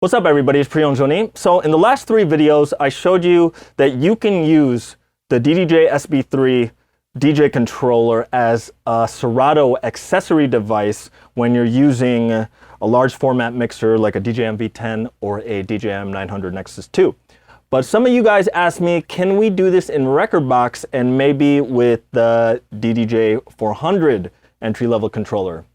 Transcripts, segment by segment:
What's up everybody, it's Priyon Joni. So in the last 3 videos, I showed you that you can use the DDJ-SB3 DJ controller as a Serato accessory device when you're using a large format mixer like a DJM-V10 or a DJM-900 Nexus 2. But some of you guys asked me, can we do this in Rekordbox and maybe with the DDJ-400 entry-level controller?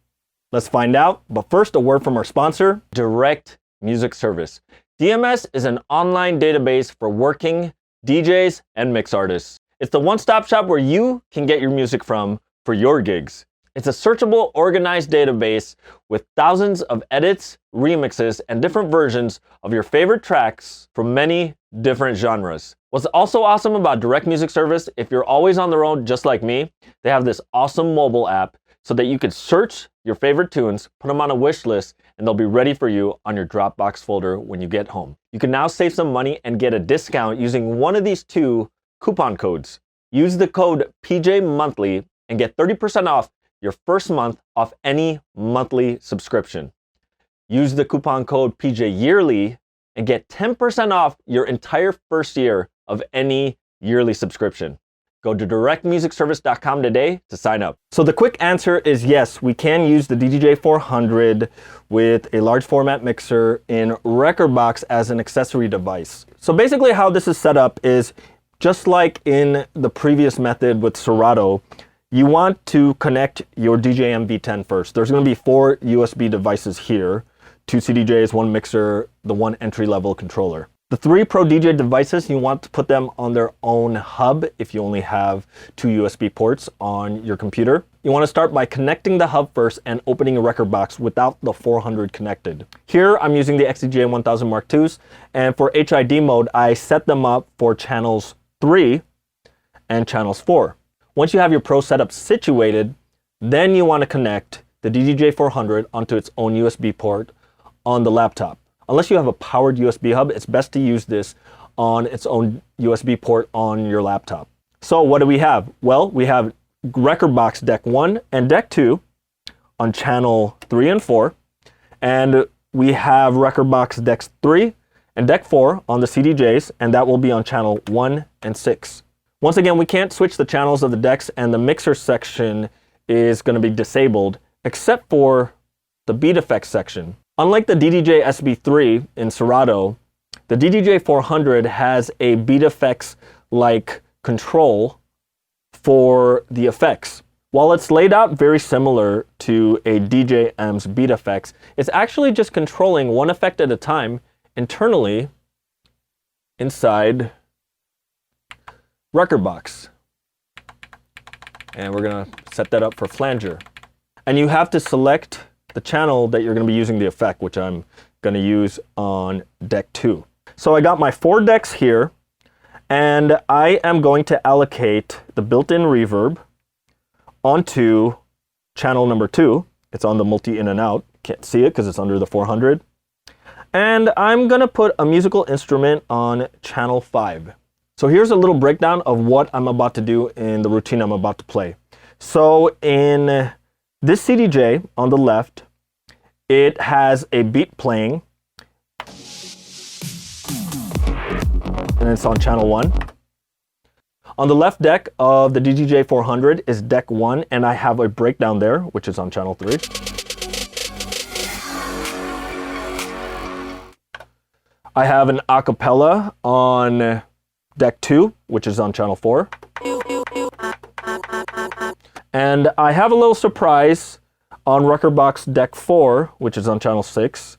Let's find out, but first a word from our sponsor, Direct Music Service. DMS is an online database for working DJs and mix artists. It's the one-stop shop where you can get your music from for your gigs. It's a searchable, organized database with thousands of edits, remixes, and different versions of your favorite tracks from many different genres. What's also awesome about Direct Music Service, if you're always on the road just like me, they have this awesome mobile app so that you can search your favorite tunes, put them on a wish list, and they'll be ready for you on your Dropbox folder when you get home. You can now save some money and get a discount using one of these 2 coupon codes. Use the code PJMonthly and get 30% off your first month off any monthly subscription. Use the coupon code PJYearly and get 10% off your entire first year of any yearly subscription. Go to directmusicservice.com today to sign up. So the quick answer is yes, we can use the DDJ-400 with a large format mixer in Rekordbox as an accessory device. So basically how this is set up is just like in the previous method with Serato, you want to connect your DJM-V10 first. There's going to be 4 USB devices here, 2 CDJs, 1 mixer, the 1 entry-level controller. The 3 Pro DJ devices, you want to put them on their own hub if you only have 2 USB ports on your computer. You want to start by connecting the hub first and opening a Rekordbox without the 400 connected. Here I'm using the DJM-1000 Mark IIs, and for HID mode I set them up for channels 3 and channels 4. Once you have your Pro setup situated, then you want to connect the DDJ-400 onto its own USB port on the laptop. Unless you have a powered USB hub, it's best to use this on its own USB port on your laptop. So what do we have? Well, we have Rekordbox Deck 1 and Deck 2 on channel 3 and 4. And we have Rekordbox Decks 3 and Deck 4 on the CDJs, and that will be on channel 1 and 6. Once again, we can't switch the channels of the decks, and the mixer section is going to be disabled, except for the beat effects section. Unlike the DDJ-SB3 in Serato, the DDJ-400 has a beat effects like control for the effects. While it's laid out very similar to a DJM's beat effects, it's actually just controlling one effect at a time internally inside Rekordbox. And we're gonna set that up for flanger. And you have to select the channel that you're going to be using the effect, which I'm going to use on Deck 2. So I got my 4 decks here, and I am going to allocate the built-in reverb onto channel number 2. It's on the multi in and out. Can't see it because it's under the 400. And I'm going to put a musical instrument on channel 5. So here's a little breakdown of what I'm about to do in the routine I'm about to play. So in this CDJ on the left, it has a beat playing, and it's on channel 1. On the left deck of the DDJ-400 is Deck 1, and I have a breakdown there, which is on channel 3. I have an acapella on Deck 2, which is on channel 4. And I have a little surprise on Rekordbox Deck 4, which is on channel 6.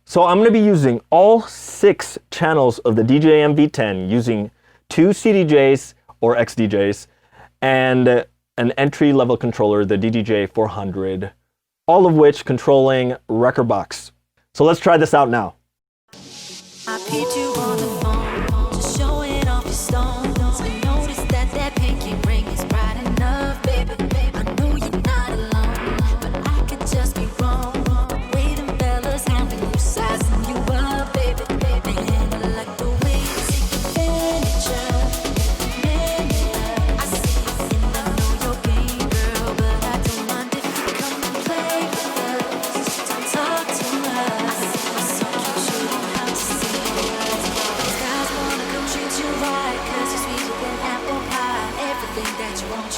So I'm going to be using all 6 channels of the DJM-V10 using 2 CDJs or XDJs and an entry-level controller, the DDJ-400, all of which controlling Rekordbox. So let's try this out now. Talk to us.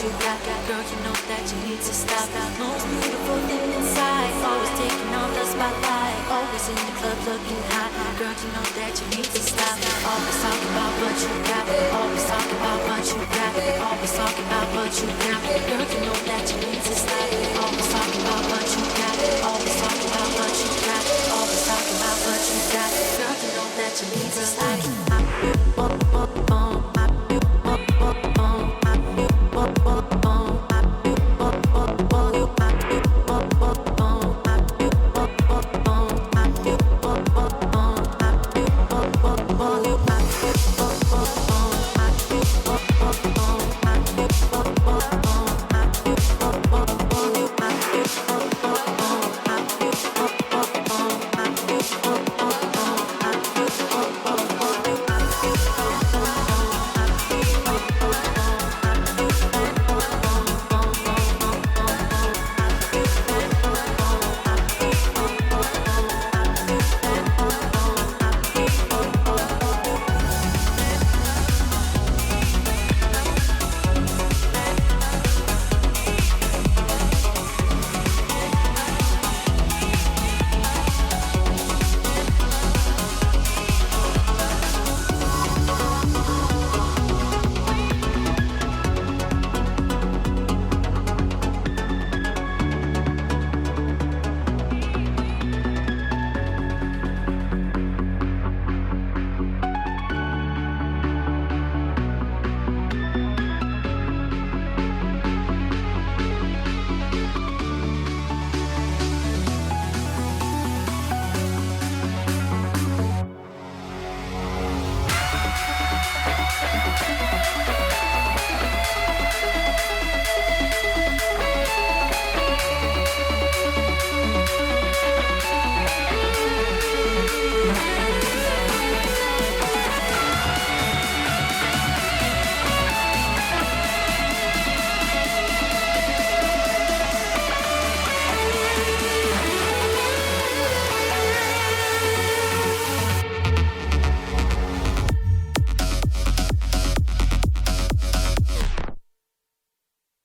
you got. Girl, you know that you need to stop. Most beautiful thing inside, always taking on the spotlight. Always in the club looking hot. Girl, you know that you need to stop. Always talking about what you got. Always talking about what you got. Always talking about what you got. Girl, you know that you need to stop. Always talking about what you got. Always talking about what you got. Always talking about what you got. Girl, you know that you need to stop.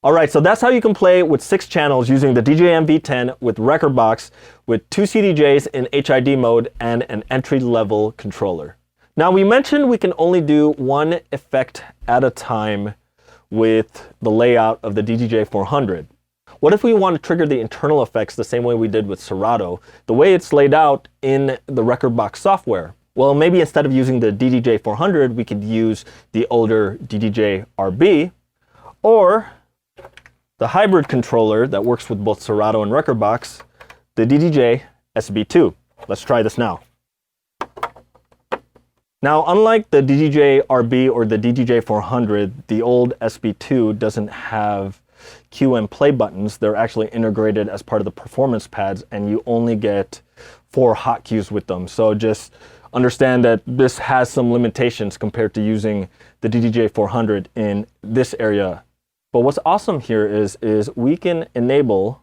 All right, so that's how you can play with 6 channels using the DJM-V10 with Rekordbox with 2 CDJs in HID mode and an entry-level controller. Now, we mentioned we can only do one effect at a time with the layout of the DDJ-400. What if we want to trigger the internal effects the same way we did with Serato, the way it's laid out in the Rekordbox software? Well, maybe instead of using the DDJ-400, we could use the older DDJ-RB or the hybrid controller that works with both Serato and Rekordbox, the DDJ-SB2. Let's try this now. Now, unlike the DDJ-RB or the DDJ-400, the old SB2 doesn't have cue and play buttons. They're actually integrated as part of the performance pads, and you only get 4 hotkeys with them. So just understand that this has some limitations compared to using the DDJ-400 in this area. But what's awesome here is we can enable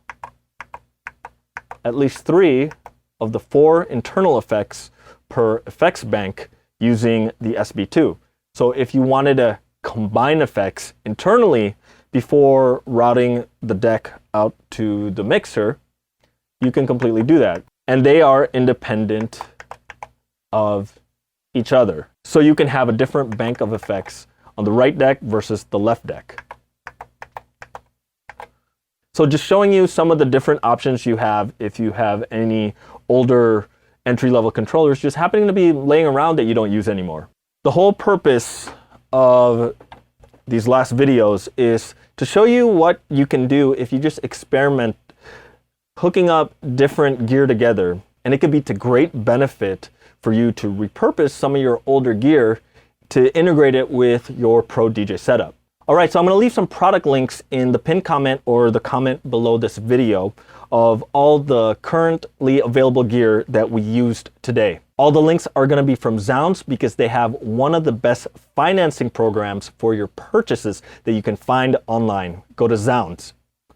at least 3 of the 4 internal effects per effects bank using the SB2. So if you wanted to combine effects internally before routing the deck out to the mixer, you can completely do that. And they are independent of each other. So you can have a different bank of effects on the right deck versus the left deck. So just showing you some of the different options you have if you have any older entry-level controllers just happening to be laying around that you don't use anymore. The whole purpose of these last videos is to show you what you can do if you just experiment hooking up different gear together. And it could be to great benefit for you to repurpose some of your older gear to integrate it with your Pro DJ setup. All right, so I'm going to leave some product links in the pinned comment or the comment below this video of all the currently available gear that we used today. All the links are going to be from Zounds because they have one of the best financing programs for your purchases that you can find online. Go to Zounds.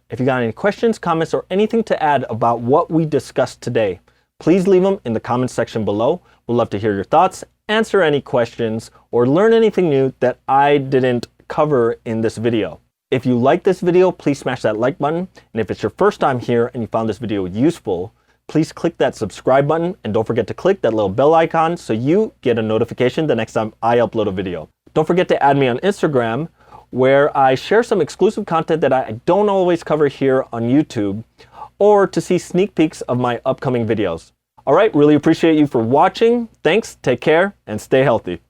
If you got any questions, comments, or anything to add about what we discussed today, please leave them in the comments section below. We'd love to hear your thoughts, answer any questions, or learn anything new that I didn't cover in this video. If you like this video, please smash that like button. And if it's your first time here and you found this video useful, please click that subscribe button and don't forget to click that little bell icon so you get a notification the next time I upload a video. Don't forget to add me on Instagram, where I share some exclusive content that I don't always cover here on YouTube, or to see sneak peeks of my upcoming videos. All right, really appreciate you for watching. Thanks, take care, and stay healthy.